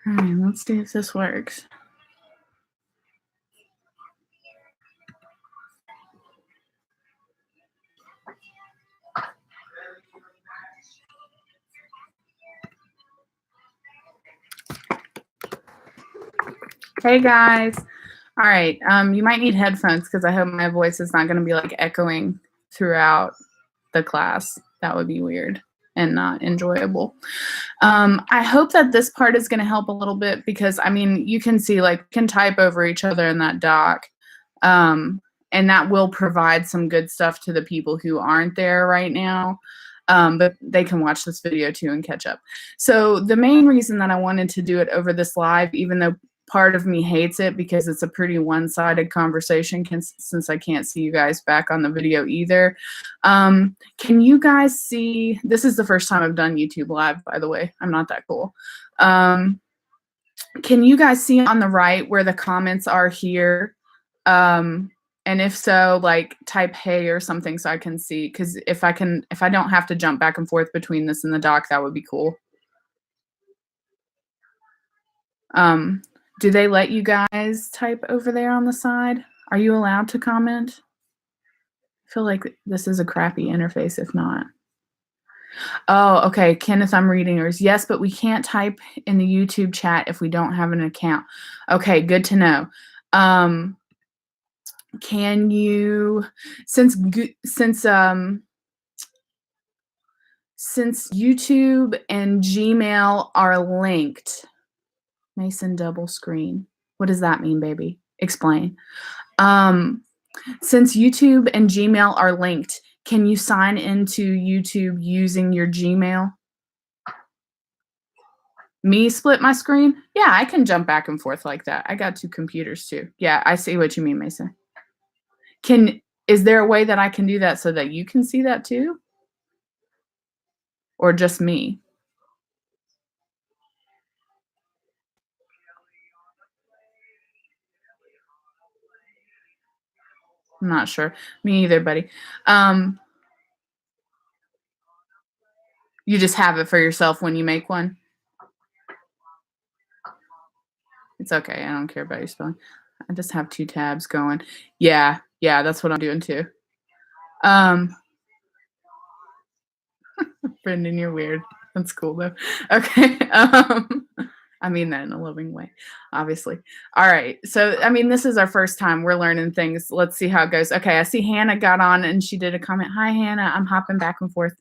All right, let's see if this works. Hey guys. All right, you might need headphones because I hope my voice is not going to be like echoing throughout the class. That would be weird and not enjoyable. I hope that this part is going to help a little bit because, I mean, you can see like can type over each other in that doc. And that will provide some good stuff to the people who aren't there right now. But they can watch this video too and catch up. So the main reason that I wanted to do it over this live, even though part of me hates it because it's a pretty one-sided conversation since I can't see you guys back on the video either. Can you guys see, this is the first time I've done YouTube Live, by the way. I'm not that cool. Can you guys see on the right where the comments are here? And if so, like type hey or something so I can see, because if I don't have to jump back and forth between this and the doc, that would be cool. Do they let you guys type over there on the side? Are you allowed to comment? I feel like this is a crappy interface if not. Oh, okay. Kenneth, I'm reading yours. Yes, but we can't type in the YouTube chat if we don't have an account. Okay, good to know. Can you, since YouTube and Gmail are linked, Mason double screen. What does that mean, baby? Explain. Since YouTube and Gmail are linked, can you sign into YouTube using your Gmail? Me split my screen? Yeah, I can jump back and forth like that. I got two computers too. Yeah, I see what you mean, Mason. Is there a way that I can do that so that you can see that too? Or just me? I'm not sure. Me either, buddy. You just have it for yourself when you make one? It's okay. I don't care about your spelling. I just have two tabs going. Yeah, that's what I'm doing too. Brendan, you're weird. That's cool though. Okay. I mean that in a loving way, obviously. All right. So, I mean, this is our first time. We're learning things. Let's see how it goes. Okay. I see Hannah got on and she did a comment. Hi, Hannah. I'm hopping back and forth.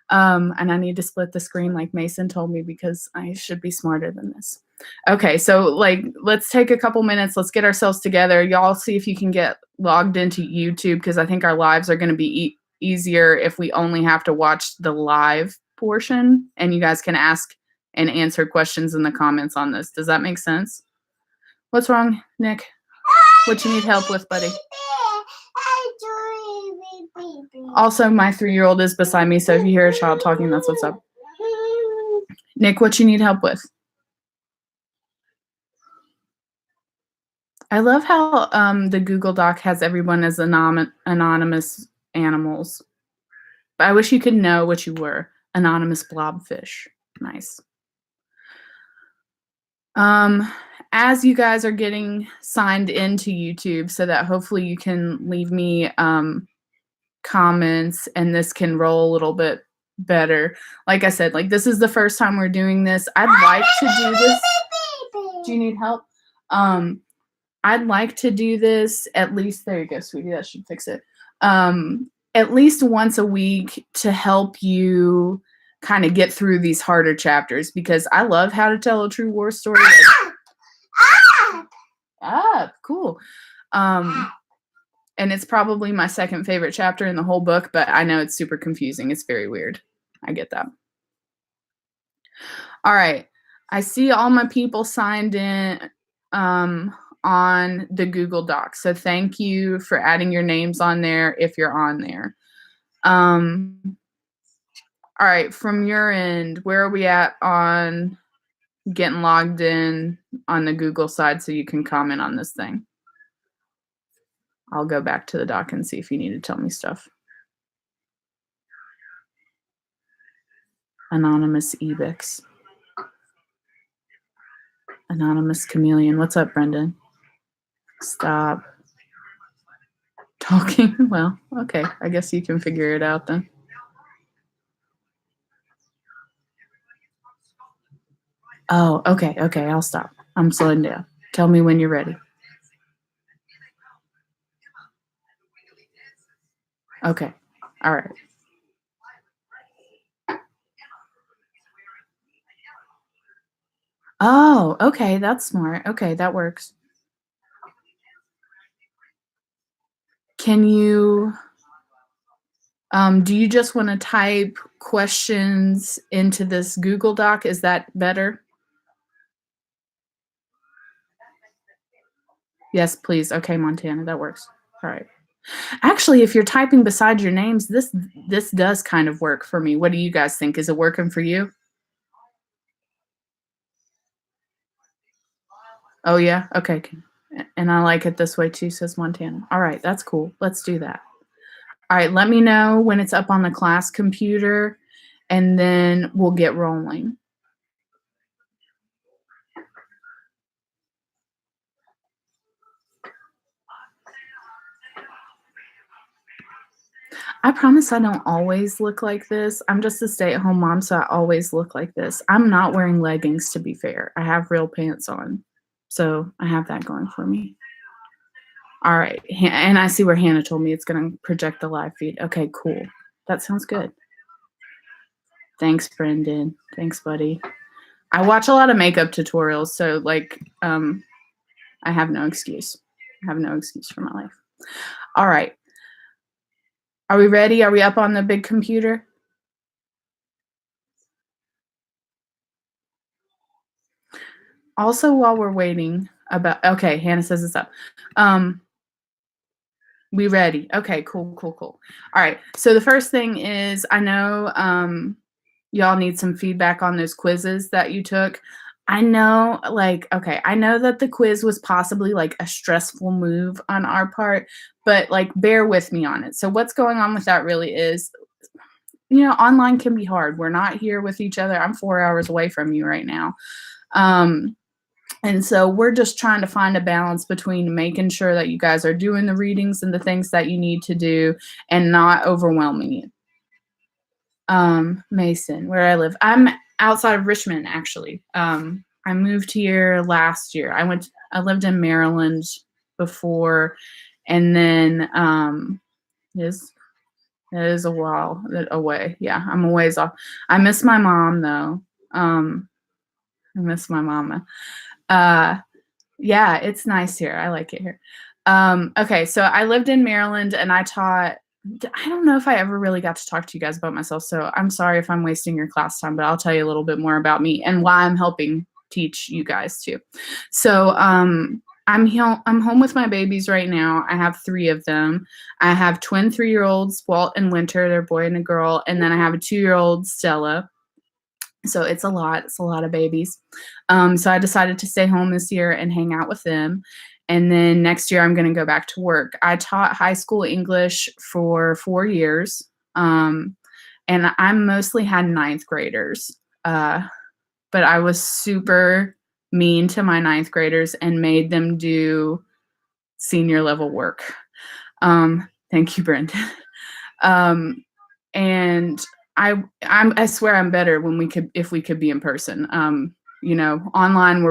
And I need to split the screen like Mason told me because I should be smarter than this. Okay. So, like, let's take a couple minutes. Let's get ourselves together. Y'all see if you can get logged into YouTube because I think our lives are going to be easier if we only have to watch the live portion and you guys can ask and answer questions in the comments on this. Does that make sense? What's wrong, Nick? What you need help with, buddy? Also, my 3-year-old is beside me, so if you hear a child talking, that's what's up. Nick, what you need help with? I love how the Google Doc has everyone as anonymous animals. But I wish you could know what you were. Anonymous blobfish. Nice. As you guys are getting signed into YouTube so that hopefully you can leave me comments and this can roll a little bit better. Like I said, like this is the first time we're doing this. I'd like to do this. Do you need help? I'd like to do this at least, there you go, sweetie, that should fix it. At least once a week to help you kind of get through these harder chapters because I love how to tell a true war story. Cool. And it's probably my second favorite chapter in the whole book, but I know it's super confusing. It's very weird. I get that. All right. I see all my people signed in on the Google Docs. So thank you for adding your names on there if you're on there. All right, from your end, where are we at on getting logged in on the Google side so you can comment on this thing? I'll go back to the doc and see if you need to tell me stuff. Anonymous Ebix. Anonymous chameleon. What's up, Brendan? Stop talking. Well, okay. I guess you can figure it out then. Oh, okay. Okay. I'll stop. I'm slowing down. Tell me when you're ready. Okay. All right. Oh, okay. That's smart. Okay. That works. Can you, do you just want to type questions into this Google Doc? Is that better? Yes, please. Okay, Montana. That works. All right. Actually, if you're typing beside your names, this does kind of work for me. What do you guys think? Is it working for you? Oh yeah? Okay. And I like it this way too, says Montana. All right, that's cool. Let's do that. All right, let me know when it's up on the class computer, and then we'll get rolling. I promise I don't always look like this. I'm just a stay-at-home mom, so I always look like this. I'm not wearing leggings, to be fair. I have real pants on, so I have that going for me. All right, and I see where Hannah told me it's going to project the live feed. Okay, cool. That sounds good. Thanks, Brendan. Thanks, buddy. I watch a lot of makeup tutorials, so like, I have no excuse. I have no excuse for my life. All right. Are we ready? Are we up on the big computer? Also, while we're waiting okay, Hannah says it's up. We ready? Okay, cool. All right. So the first thing is, I know y'all need some feedback on those quizzes that you took. I know, I know that the quiz was possibly like a stressful move on our part, but like bear with me on it. So what's going on with that really is, online can be hard. We're not here with each other. I'm 4 hours away from you right now. And so we're just trying to find a balance between making sure that you guys are doing the readings and the things that you need to do and not overwhelming you. Mason, where I live. I'm outside of Richmond, actually. I moved here last year. I lived in Maryland before, and then it is a while away. Yeah, I'm a ways off. I miss my mom though. I miss my mama. Yeah, it's nice here. I like it here. Okay, so I lived in Maryland and I don't know if I ever really got to talk to you guys about myself, so I'm sorry if I'm wasting your class time, but I'll tell you a little bit more about me and why I'm helping teach you guys too. So I'm home with my babies right now. I have 3 of them. I have twin 3-year-olds, Walt and Winter, they're a boy and a girl, and then I have a 2-year-old, Stella. So it's a lot of babies. So I decided to stay home this year and hang out with them. And then next year I'm going to go back to work. I taught high school English for 4 years. And I mostly had 9th graders. But I was super mean to my 9th graders and made them do senior level work. Thank you, Brendan. And I swear I'm better if we could be in person. Online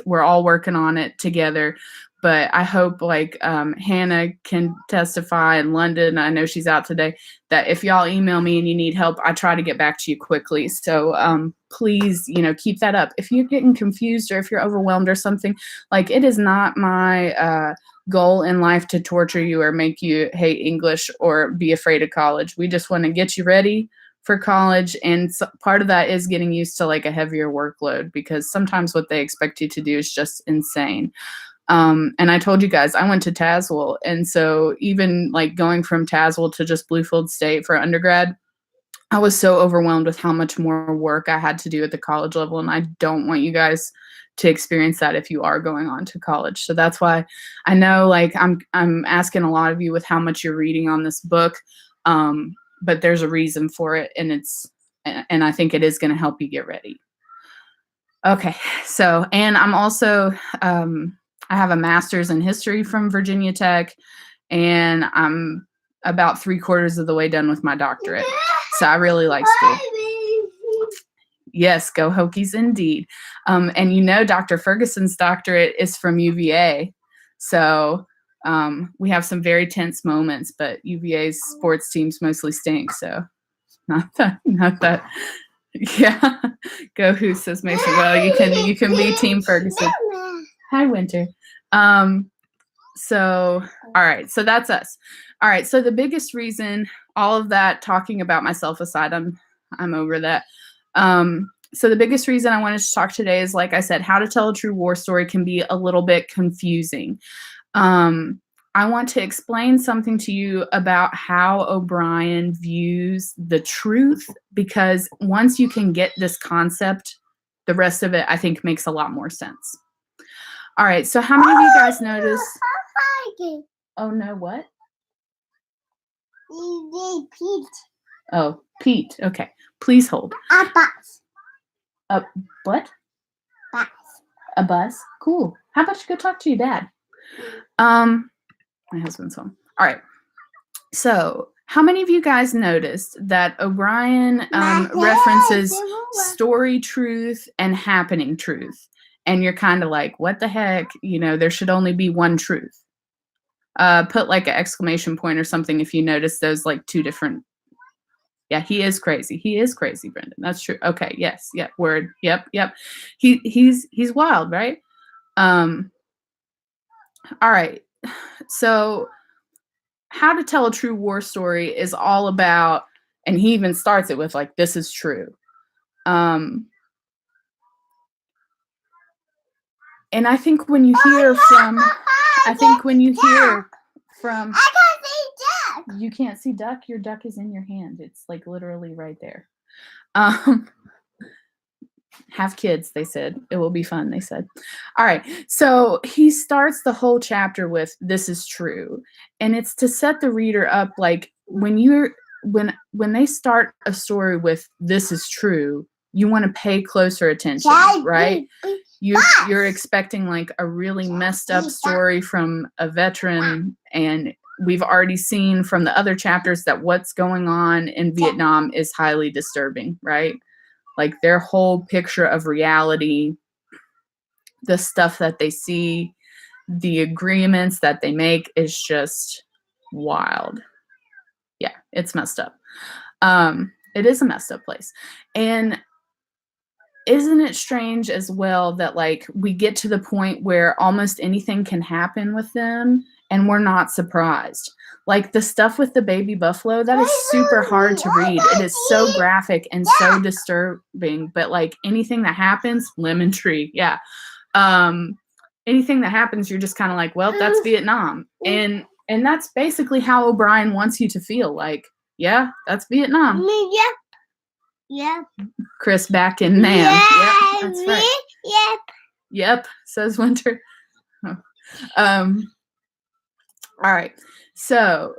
we're all working on it together, but I hope Hannah can testify in London. I know she's out today, that if y'all email me and you need help, I try to get back to you quickly. So please, keep that up. If you're getting confused or if you're overwhelmed or something, it is not my goal in life to torture you or make you hate English or be afraid of college. We just want to get you ready for college, and part of that is getting used to a heavier workload, because sometimes what they expect you to do is just insane. And I told you guys I went to Tazewell, and so even going from Tazewell to just Bluefield State for undergrad, I was so overwhelmed with how much more work I had to do at the college level, and I don't want you guys to experience that if you are going on to college. So that's why I know I'm asking a lot of you with how much you're reading on this book. But there's a reason for it, and I think it is going to help you get ready. Okay, so, and I'm also, I have a master's in history from Virginia Tech, and I'm about 3/4 of the way done with my doctorate. So I really like school. Yes, go Hokies indeed. And you know, Dr. Ferguson's doctorate is from UVA. So we have some very tense moments, but UVA's sports teams mostly stink. So not that. Yeah, go Who, says Mason. Well, you can be Team Ferguson. Hi, Winter. So all right, so that's us. All right, so the biggest reason, all of that talking about myself aside, I'm over that. So the biggest reason I wanted to talk today is, like I said, how to tell a true war story can be a little bit confusing. I want to explain something to you about how O'Brien views the truth, because once you can get this concept, the rest of it, I think, makes a lot more sense. All right, so how many of you guys noticed? Oh, no, what? Pete. Oh, Pete. Okay, please hold. A bus. A what? Bus. A bus? Cool. How about you go talk to your dad? My husband's home. All right. So, how many of you guys noticed that O'Brien references story truth and happening truth? And you're kind of like, what the heck? You know, there should only be one truth. Put like an exclamation point or something if you notice those like two different. Yeah, he is crazy. He is crazy, Brendan. That's true. Okay, yes, yep, word. Yep. He's wild, right? All right. So how to tell a true war story is all about, and he even starts it with like, this is true. And I think when you hear from, I can't see duck. You can't see duck. Your duck is in your hand. It's like literally right there. Have kids, they said. It will be fun, they said. All right. So he starts the whole chapter with, this is true. And it's to set the reader up, like when they start a story with this is true, you want to pay closer attention, right? You're expecting like a really messed up story from a veteran, and we've already seen from the other chapters that what's going on in Vietnam is highly disturbing, right? Like their whole picture of reality, the stuff that they see, the agreements that they make is just wild. Yeah, it's messed up. It is a messed up place. And isn't it strange as well that like we get to the point where almost anything can happen with them and we're not surprised? Like the stuff with the baby buffalo, that is super hard to read. It is so graphic and so disturbing, but like anything that happens, lemon tree, yeah. Anything that happens, you're just kind of like, well, that's Vietnam. And that's basically how O'Brien wants you to feel, like, yeah, that's Vietnam. Yep. Chris back in Nam. Yeah, Yep, that's right. Yep, says Winter. Oh. All right. So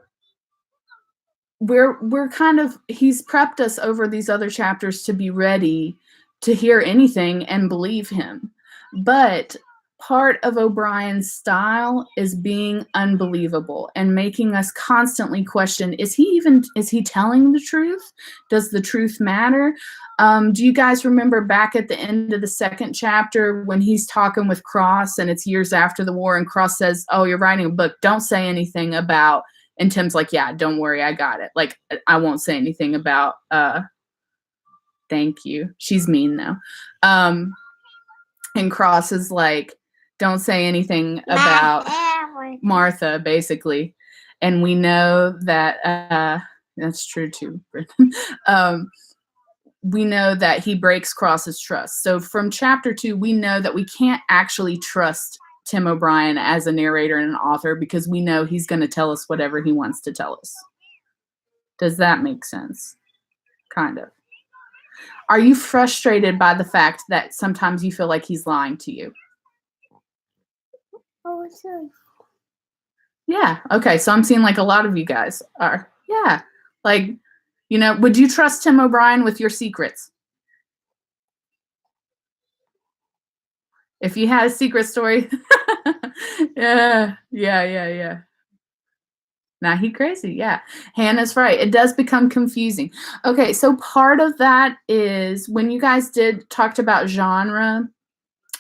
we're kind of, he's prepped us over these other chapters to be ready to hear anything and believe him. But part of O'Brien's style is being unbelievable and making us constantly question, is he telling the truth? Does the truth matter? Do you guys remember back at the end of the second chapter when he's talking with Cross and it's years after the war and Cross says, oh, you're writing a book, don't say anything about, and Tim's like, yeah, don't worry, I got it. Like, I won't say anything about, thank you. She's mean though. And Cross is like, don't say anything about Martha, basically. And we know that, that's true too, Brendan. We know that he breaks Cross's trust. So from chapter 2, we know that we can't actually trust Tim O'Brien as a narrator and an author because we know he's going to tell us whatever he wants to tell us. Does that make sense? Kind of. Are you frustrated by the fact that sometimes you feel like he's lying to you? Oh, sure. Yeah. Okay. So I'm seeing like a lot of you guys are. Yeah. Like, you know, would you trust Tim O'Brien with your secrets? If you had a secret story. Yeah. Now he crazy. Yeah. Hannah's right. It does become confusing. Okay, so part of that is when you guys talked about genre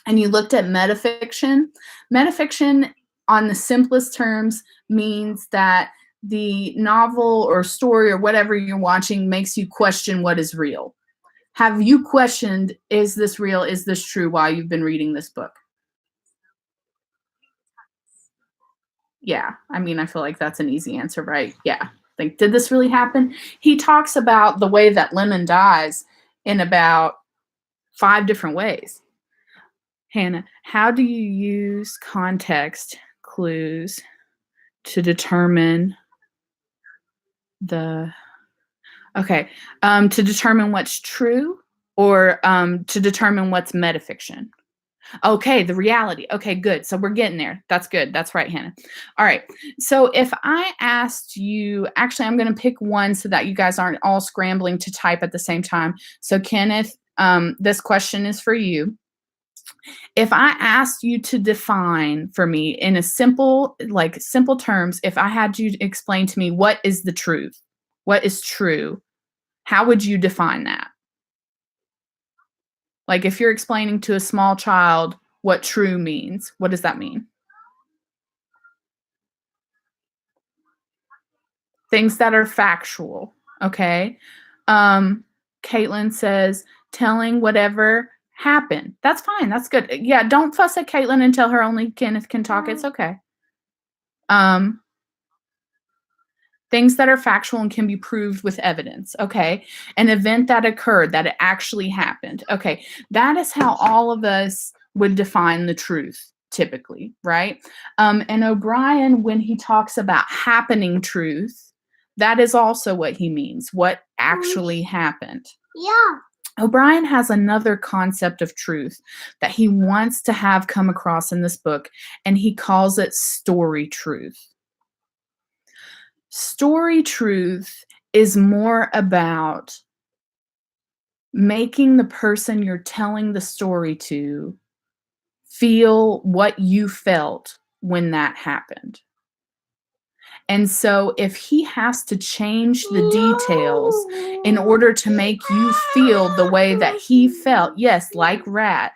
and you looked at metafiction. Metafiction, on the simplest terms, means that the novel or story or whatever you're watching makes you question what is real. Have you questioned, is this real? Is this true while you've been reading this book? Yeah, I mean, I feel like that's an easy answer, right? Yeah. Like, did this really happen? He talks about the way that Lemon dies in about 5 different ways. Hannah, how do you use context clues to determine to determine what's true or to determine what's metafiction? Okay, the reality. Okay, good. So we're getting there. That's good. That's right, Hannah. All right. So if I asked you, actually, I'm going to pick one so that you guys aren't all scrambling to type at the same time. So Kenneth, this question is for you. If I asked you to define for me in a simple terms, if I had you to explain to me what is the truth, what is true, how would you define that? Like if you're explaining to a small child what true means, what does that mean? Things that are factual, okay? Caitlin says, telling whatever happened. That's fine. That's good. Yeah, don't fuss at Caitlin and tell her only Kenneth can talk. It's okay. Things that are factual and can be proved with evidence, okay? An event that occurred, that it actually happened. Okay, that is how all of us would define the truth, typically, right? And O'Brien, when he talks about happening truth, that is also what he means, what actually happened. Yeah. O'Brien has another concept of truth that he wants to have come across in this book, and he calls it story truth. Story truth is more about making the person you're telling the story to feel what you felt when that happened. And so if he has to change the details in order to make you feel the way that he felt, yes, like Rat,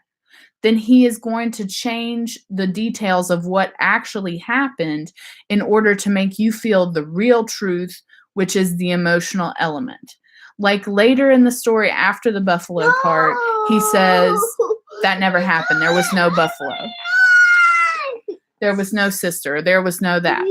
then he is going to change the details of what actually happened in order to make you feel the real truth, which is the emotional element. Like later in the story, after the buffalo part, he says, that never happened. There was no buffalo. There was no sister. There was no that.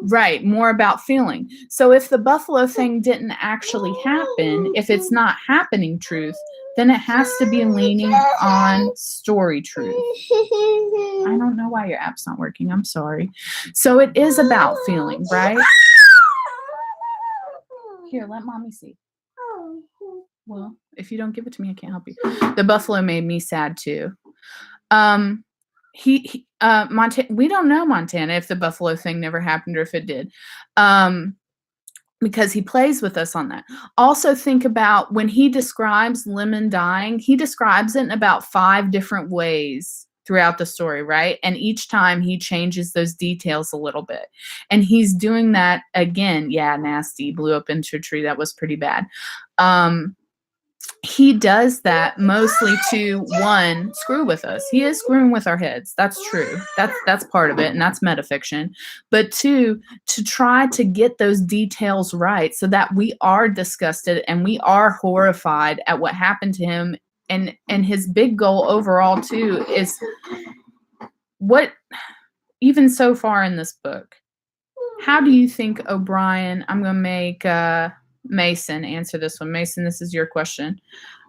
Right, more about feeling. So if the buffalo thing didn't actually happen, if it's not happening truth, then it has to be leaning on story truth. I don't know why your app's not working. I'm sorry. So it is about feeling, right? Here, let mommy see. Well, if you don't give it to me, I can't help you. The buffalo made me sad too. We don't know Montana if the buffalo thing never happened or if it did. Because he plays with us on that. Also think about when he describes Lemon dying, he describes it in about 5 different ways throughout the story, right? And each time he changes those details a little bit. And he's doing that again. Yeah, nasty, blew up into a tree. That was pretty bad. He does that mostly to, 1, screw with us. He is screwing with our heads. That's true. That's part of it, and that's metafiction. But 2, to try to get those details right so that we are disgusted and we are horrified at what happened to him. And his big goal overall too is what, even so far in this book, how do you think O'Brien, I'm going to make Mason answer this one. Mason, this is your question.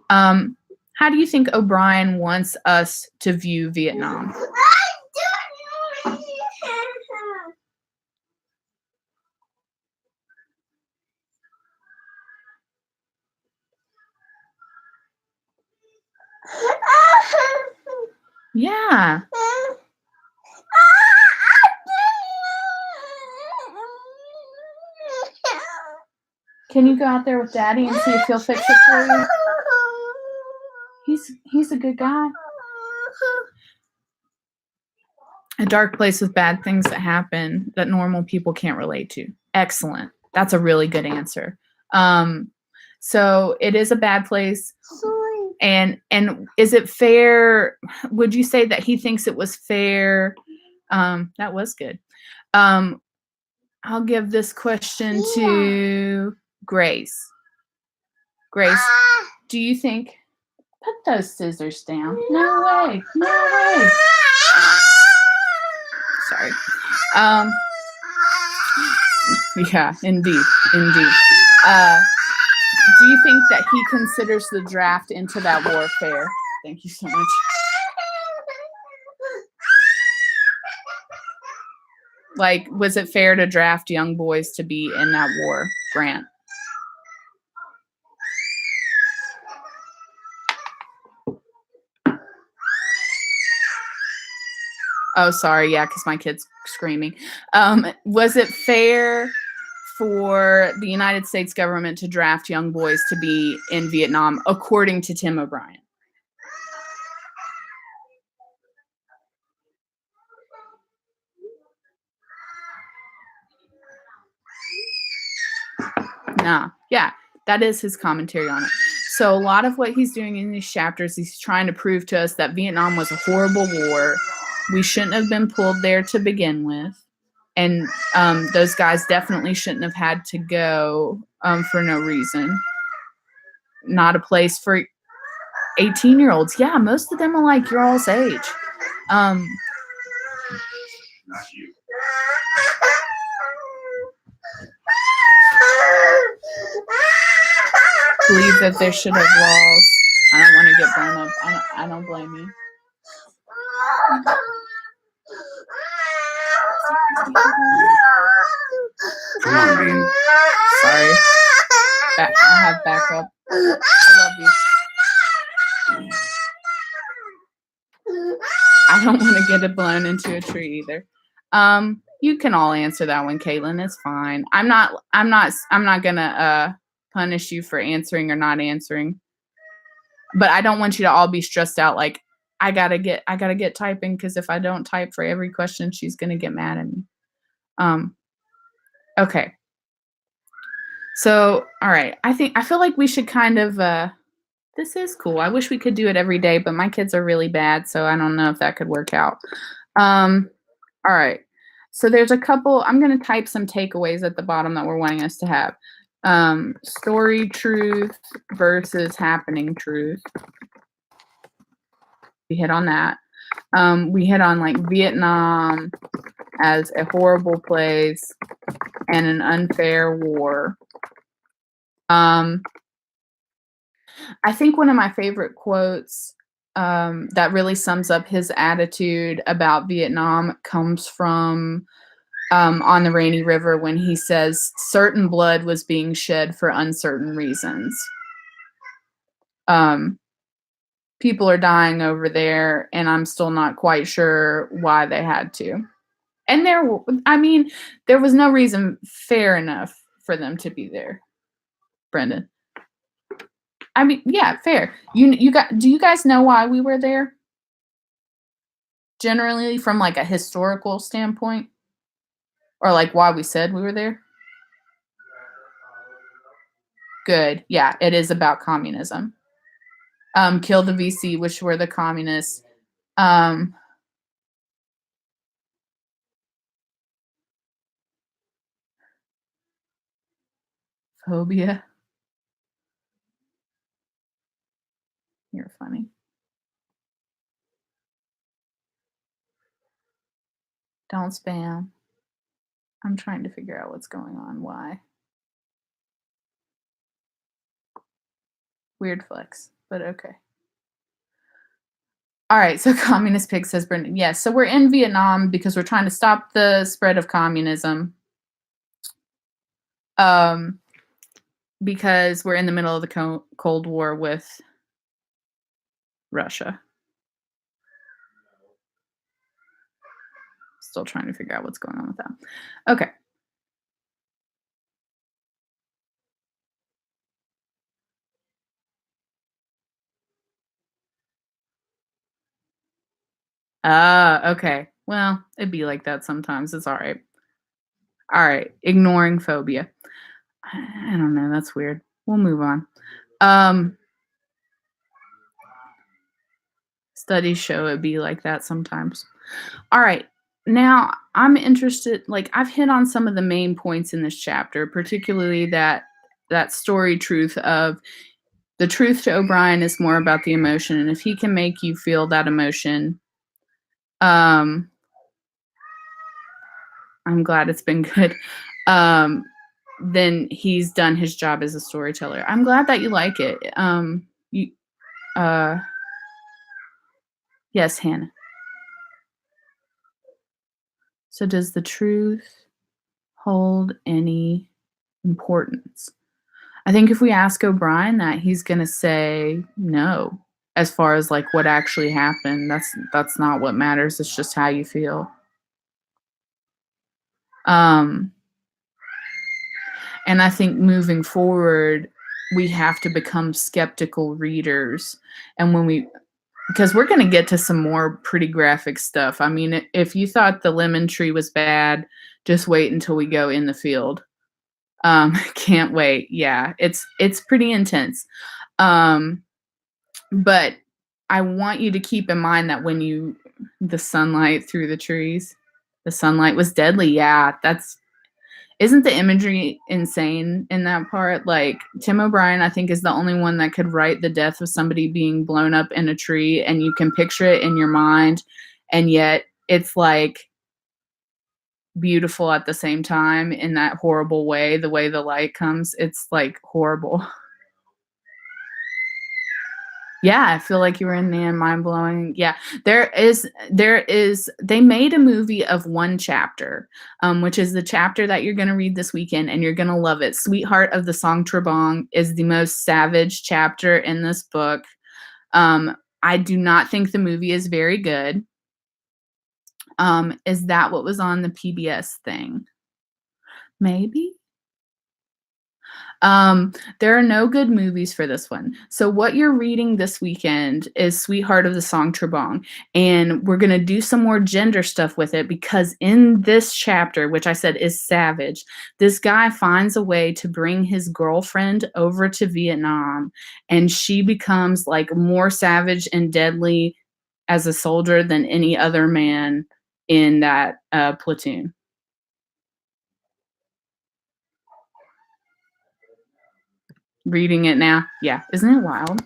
How do you think O'Brien wants us to view Vietnam? Yeah. Can you go out there with Daddy and see if he'll fix it for you? He's a good guy. A dark place with bad things that happen that normal people can't relate to. Excellent. That's a really good answer. So it is a bad place. Sorry. And is it fair? Would you say that he thinks it was fair? That was good. I'll give this question to Grace. Grace, do you think? Put those scissors down. No way. No way. Sorry. Yeah, indeed. Indeed. Do you think that he considers the draft into that warfare? Thank you so much. Like, was it fair to draft young boys to be in that war, Grant? Oh, sorry. Yeah, because my kid's screaming. Was it fair for the United States government to draft young boys to be in Vietnam, according to Tim O'Brien? Nah. Yeah, that is his commentary on it. So a lot of what he's doing in these chapters, he's trying to prove to us that Vietnam was a horrible war. We shouldn't have been pulled there to begin with. And those guys definitely shouldn't have had to go for no reason. Not a place for 18-year-olds. Yeah, most of them are like your all's age. Not you. Believe that there should have laws. I don't want to get burned up. I don't blame you. Come on, Bean. Sorry. I'll have backup. I love you. I don't want to get it blown into a tree either. You can all answer that one, Caitlin. It's fine. I'm not gonna punish you for answering or not answering. But I don't want you to all be stressed out like I gotta get typing, because if I don't type for every question, she's gonna get mad at me. Okay. So, all right. I feel like we should kind of this is cool. I wish we could do it every day, but my kids are really bad, so I don't know if that could work out. All right. So there's a couple, I'm going to type some takeaways at the bottom that we're wanting us to have. Story truth versus happening truth. We hit on that. We hit on like Vietnam as a horrible place and an unfair war. I think one of my favorite quotes that really sums up his attitude about Vietnam comes from On the Rainy River, when he says, certain blood was being shed for uncertain reasons. People are dying over there, and I'm still not quite sure why they had to. And there was no reason fair enough for them to be there, Brendan. I mean, yeah, fair. Do you guys know why we were there? Generally, from like a historical standpoint, or like why we said we were there? Good. Yeah, it is about communism. Kill the VC, which were the communists. Phobia. You're funny. Don't spam. I'm trying to figure out what's going on. Why? Weird flex, but okay. All right, so Communist Pig says, Brendan. Yes, so we're in Vietnam because we're trying to stop the spread of communism. Because we're in the middle of the Cold War with Russia. Still trying to figure out what's going on with that. Okay. Okay. Well, it'd be like that sometimes. It's all right. All right. Ignoring phobia. I don't know. That's weird. We'll move on. Studies show it be like that sometimes. All right. Now, I'm interested, like I've hit on some of the main points in this chapter, particularly that story truth of the truth to O'Brien is more about the emotion, and if he can make you feel that emotion, I'm glad it's been good. Then he's done his job as a storyteller. I'm glad that you like it. Yes, Hannah. So does the truth hold any importance? I think if we ask O'Brien that, he's going to say no. As far as like what actually happened, that's not what matters. It's just how you feel. And I think moving forward, we have to become skeptical readers. And because we're going to get to some more pretty graphic stuff. I mean, if you thought the lemon tree was bad, just wait until we go in the field. Can't wait. Yeah, it's pretty intense. But I want you to keep in mind that when the sunlight through the trees, the sunlight was deadly. Yeah, isn't the imagery insane in that part? Like Tim O'Brien, I think, is the only one that could write the death of somebody being blown up in a tree, and you can picture it in your mind, and yet it's like beautiful at the same time in that horrible way. The way the light comes, it's like horrible. Yeah, I feel like you were in there, mind-blowing. Yeah, they made a movie of one chapter, which is the chapter that you're going to read this weekend, and you're going to love it. Sweetheart of the Song Trebong is the most savage chapter in this book. I do not think the movie is very good. Is that what was on the PBS thing? Maybe. There are no good movies for this one. So what you're reading this weekend is Sweetheart of the Song Trebong, and we're going to do some more gender stuff with it because in this chapter, which I said is savage, this guy finds a way to bring his girlfriend over to Vietnam, and she becomes like more savage and deadly as a soldier than any other man in that platoon. Reading it now. Yeah. Isn't it wild?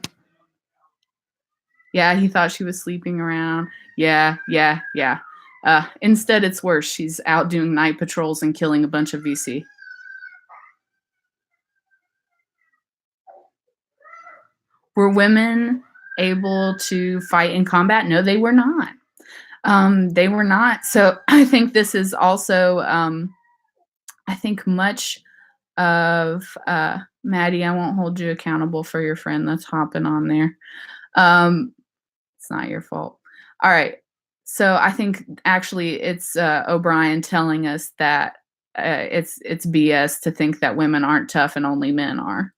Yeah, he thought she was sleeping around. Yeah. Instead, it's worse. She's out doing night patrols and killing a bunch of VC. Were women able to fight in combat? No, they were not. They were not. So I think this is also, I think much of Maddie, I won't hold you accountable for your friend that's hopping on there. It's not your fault. All right. So I think actually it's O'Brien telling us that it's BS to think that women aren't tough and only men are.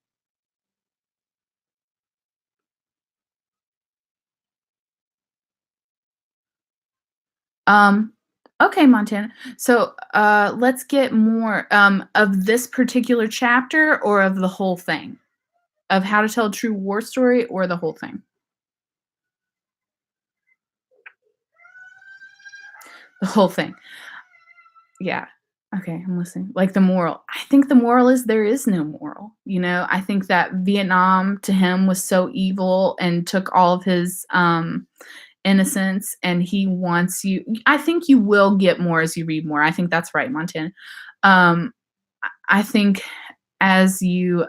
Okay, Montana. So let's get more of this particular chapter or of the whole thing? Of How to Tell a True War Story or the whole thing? The whole thing. Yeah. Okay, I'm listening. Like the moral. I think the moral is there is no moral. You know, I think that Vietnam to him was so evil and took all of his innocence, and he wants you. I think you will get more as you read more. I think that's right, Montana. I think as you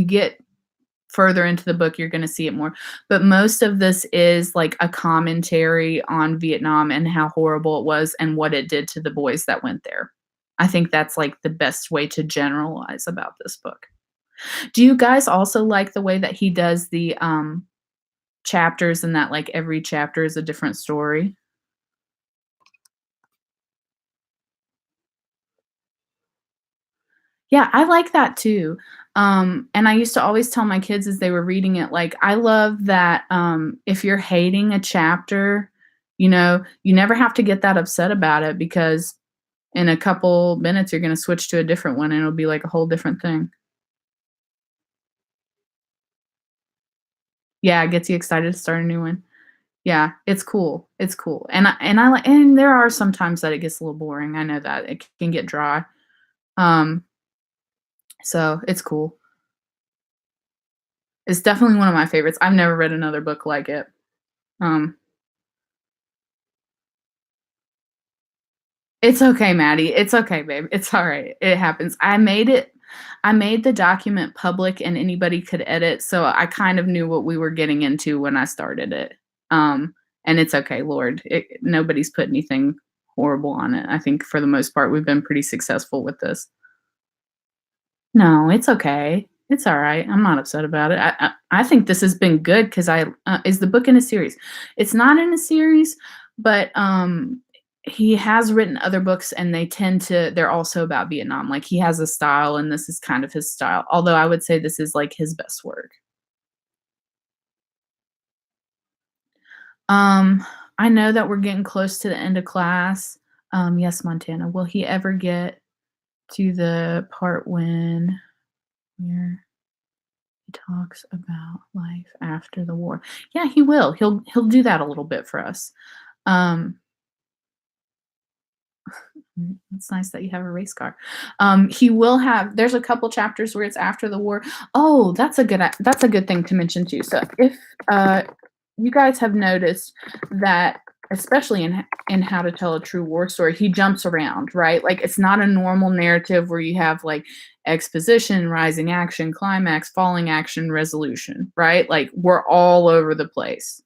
get further into the book, you're going to see it more. But most of this is like a commentary on Vietnam and how horrible it was and what it did to the boys that went there. I think that's like the best way to generalize about this book. Do you guys also like the way that he does the chapters and that like every chapter is a different story? Yeah, I like that too. And I used to always tell my kids as they were reading it, like, I love that if you're hating a chapter, You know, you never have to get that upset about it, because in a couple minutes you're going to switch to a different one and it'll be like a whole different thing. Yeah, it gets you excited to start a new one. Yeah, it's cool. It's cool. And there are some times that it gets a little boring. I know that it can get dry. So it's cool. It's definitely one of my favorites. I've never read another book like it. It's okay, Maddie. It's okay, babe. It's all right. It happens. I made the document public and anybody could edit, so I kind of knew what we were getting into when I started it. And it's okay, Lord. Nobody's put anything horrible on it. I think for the most part we've been pretty successful with this. No, it's okay. It's all right. I'm not upset about it. I think this has been good because is the book in a series? It's not in a series, but he has written other books and they're also about Vietnam. Like, he has a style and this is kind of his style. Although I would say this is like his best work. I know that we're getting close to the end of class. Yes, Montana. Will he ever get to the part where he talks about life after the war? Yeah, he will. He'll do that a little bit for us. It's nice that you have a race car. He will have. There's a couple chapters where it's after the war. Oh, that's a good thing to mention too. So if you guys have noticed that, especially in How to Tell a True War Story, he jumps around, right? Like, it's not a normal narrative where you have like exposition, rising action, climax, falling action, resolution, right? Like, we're all over the place.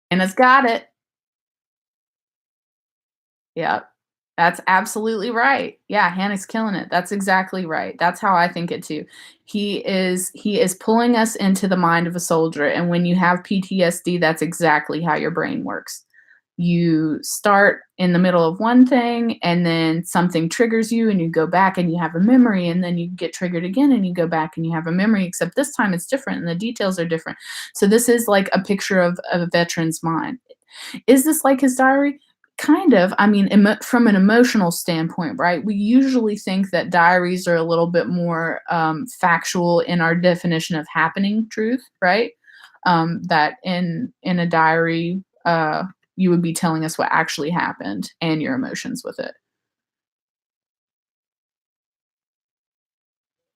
Hannah's got it. Yep. That's absolutely right. Yeah, Hannah's killing it. That's exactly right. That's how I think it too. He is pulling us into the mind of a soldier, and when you have PTSD, that's exactly how your brain works. You start in the middle of one thing and then something triggers you and you go back and you have a memory, and then you get triggered again and you go back and you have a memory, except this time it's different and the details are different. So this is like a picture of a veteran's mind. Is this like his diary? Kind of. I mean, from an emotional standpoint, right? We usually think that diaries are a little bit more factual in our definition of happening truth, right? That in a diary, you would be telling us what actually happened and your emotions with it.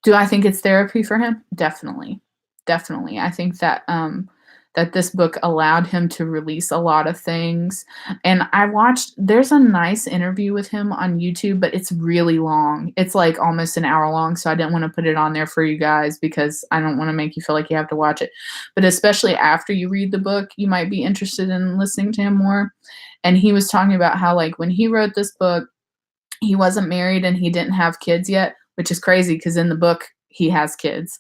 Do I think it's therapy for him? Definitely. Definitely. I think that that this book allowed him to release a lot of things. And there's a nice interview with him on YouTube, but it's really long. It's like almost an hour long, so I didn't want to put it on there for you guys because I don't want to make you feel like you have to watch it. But especially after you read the book, you might be interested in listening to him more. And he was talking about how, like, when he wrote this book, he wasn't married and he didn't have kids yet, which is crazy because in the book he has kids.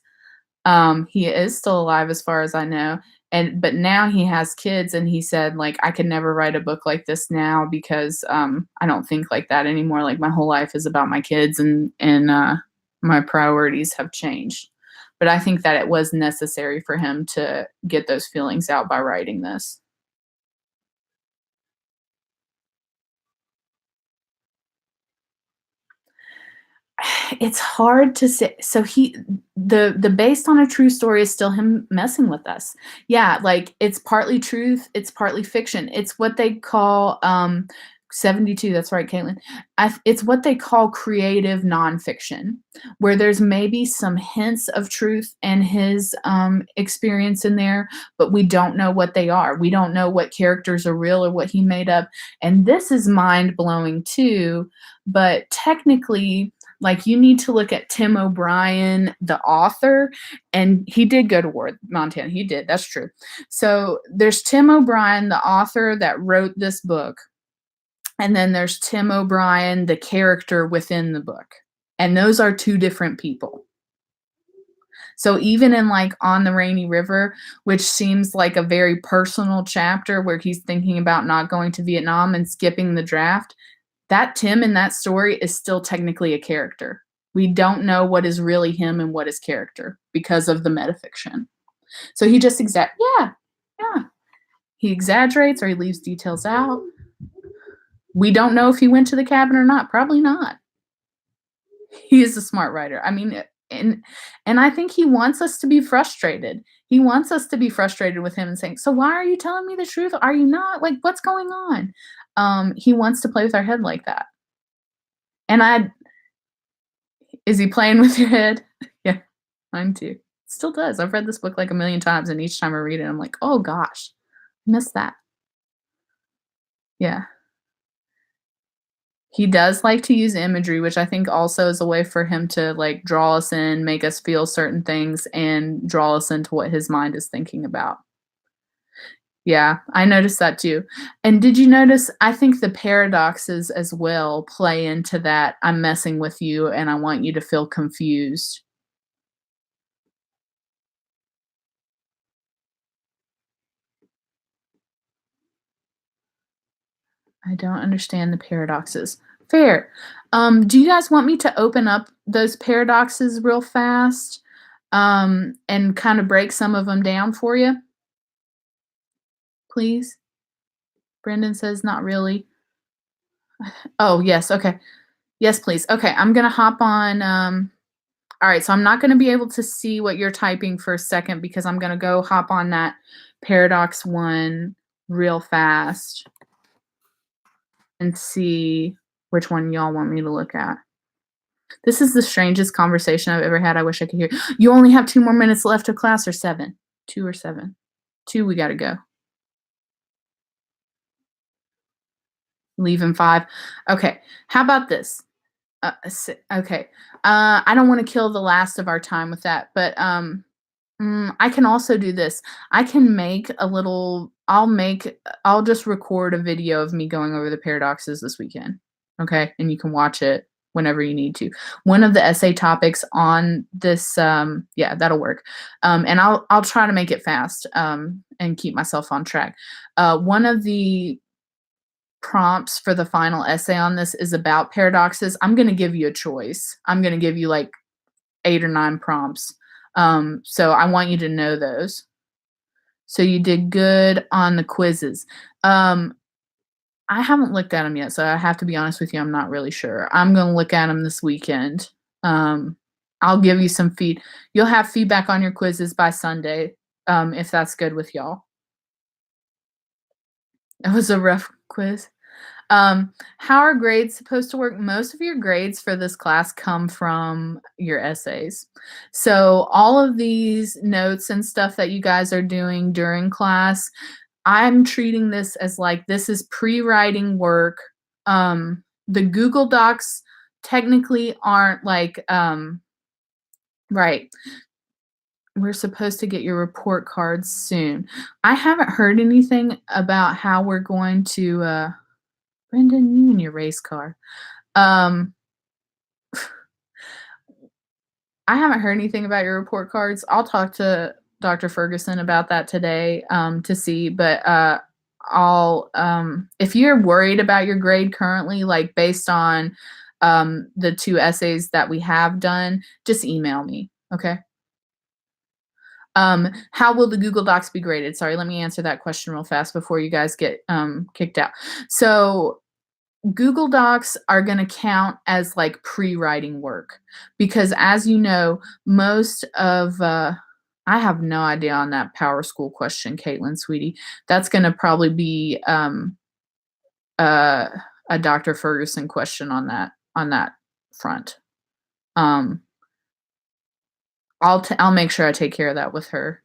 He is still alive as far as I know. But now he has kids, and he said, like, I could never write a book like this now because I don't think like that anymore. Like, my whole life is about my kids, and my priorities have changed. But I think that it was necessary for him to get those feelings out by writing this. It's hard to say. So the based on a true story is still him messing with us. Yeah, like, it's partly truth, it's partly fiction. It's what they call 72. That's right, Caitlin. It's what they call creative nonfiction, where there's maybe some hints of truth and his experience in there, but we don't know what they are. We don't know what characters are real or what he made up. And this is mind blowing too. But technically, like, you need to look at Tim O'Brien, the author, and he did go to war, Montana. He did. That's true. So there's Tim O'Brien, the author that wrote this book, and then there's Tim O'Brien, the character within the book. And those are two different people. So even in, like, On the Rainy River, which seems like a very personal chapter where he's thinking about not going to Vietnam and skipping the draft, that Tim in that story is still technically a character We don't know what is really him and what is character because of the metafiction. So he just yeah. He exaggerates or he leaves details out. We don't know if he went to the cabin or not. Probably not. He is a smart writer. I mean, and I think he wants us to be frustrated. He wants us to be frustrated with him and saying, so why are you telling me the truth? Are you not? Like, what's going on? He wants to play with our head like that. And is he playing with your head? Yeah, mine too. Still does. I've read this book like a million times, and each time I read it, I'm like, oh gosh, I missed that. Yeah. He does like to use imagery, which I think also is a way for him to like draw us in, make us feel certain things, and draw us into what his mind is thinking about. Yeah, I noticed that too. And did you notice, I think the paradoxes as well play into that I'm messing with you and I want you to feel confused. I don't understand the paradoxes. Fair. Do you guys want me to open up those paradoxes real fast and kind of break some of them down for you? Please? Brendan says not really. Oh, yes. Okay. Yes, please. Okay, I'm going to hop on. All right, so I'm not going to be able to see what you're typing for a second because I'm going to go hop on that paradox one real fast and see which one y'all want me to look at. This is the strangest conversation I've ever had. I wish I could hear. You only have 2 more minutes left of class or 7? 2 or 7? 2, we got to go. Leave in 5. Okay, how about this? Okay, I don't want to kill the last of our time with that, but I can also do this. I can make a little, I'll just record a video of me going over the paradoxes this weekend. Okay. And you can watch it whenever you need to. One of the essay topics on this, yeah, that'll work. And I'll try to make it fast, and keep myself on track. One of the prompts for the final essay on this is about paradoxes. I'm going to give you a choice. I'm going to give you like 8 or 9 prompts. So I want you to know those. So you did good on the quizzes. I haven't looked at them yet, so I have to be honest with you. I'm not really sure. I'm going to look at them this weekend. I'll give you some You'll have feedback on your quizzes by Sunday, if that's good with y'all. That was a rough quiz. How are grades supposed to work? Most of your grades for this class come from your essays. So all of these notes and stuff that you guys are doing during class, I'm treating this as like this is pre-writing work. The Google Docs technically aren't like, right. We're supposed to get your report cards soon. I haven't heard anything about how we're going to, Brendan, you and your race car. I haven't heard anything about your report cards. I'll talk to Dr. Ferguson about that today, to see, but I'll if you're worried about your grade currently, like based on the 2 essays that we have done, just email me, okay? How will the Google Docs be graded? Sorry, let me answer that question real fast before you guys get kicked out. So Google Docs are going to count as like pre-writing work because, as you know, most of I have no idea on that Power School question, Caitlin, sweetie. That's going to probably be a Dr. Ferguson question on that front. I'll make sure I take care of that with her.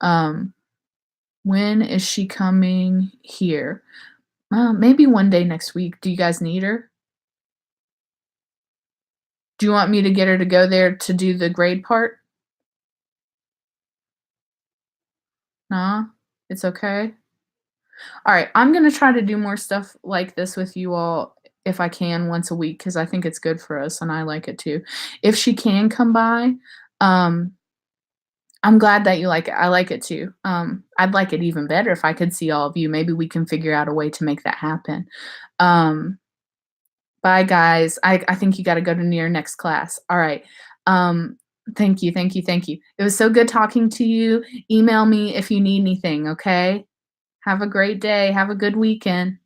When is she coming here? Maybe one day next week. Do you guys need her? Do you want me to get her to go there to do the grade part? Nah, it's okay. All right, I'm going to try to do more stuff like this with you all if I can once a week because I think it's good for us and I like it too. If she can come by, I'm glad that you like it. I like it too. I'd like it even better if I could see all of you. Maybe we can figure out a way to make that happen. By Bye, guys. I think you got to go to your next class. All right. Thank you. It was so good talking to you. Email me if you need anything, okay? Have a great day. Have a good weekend.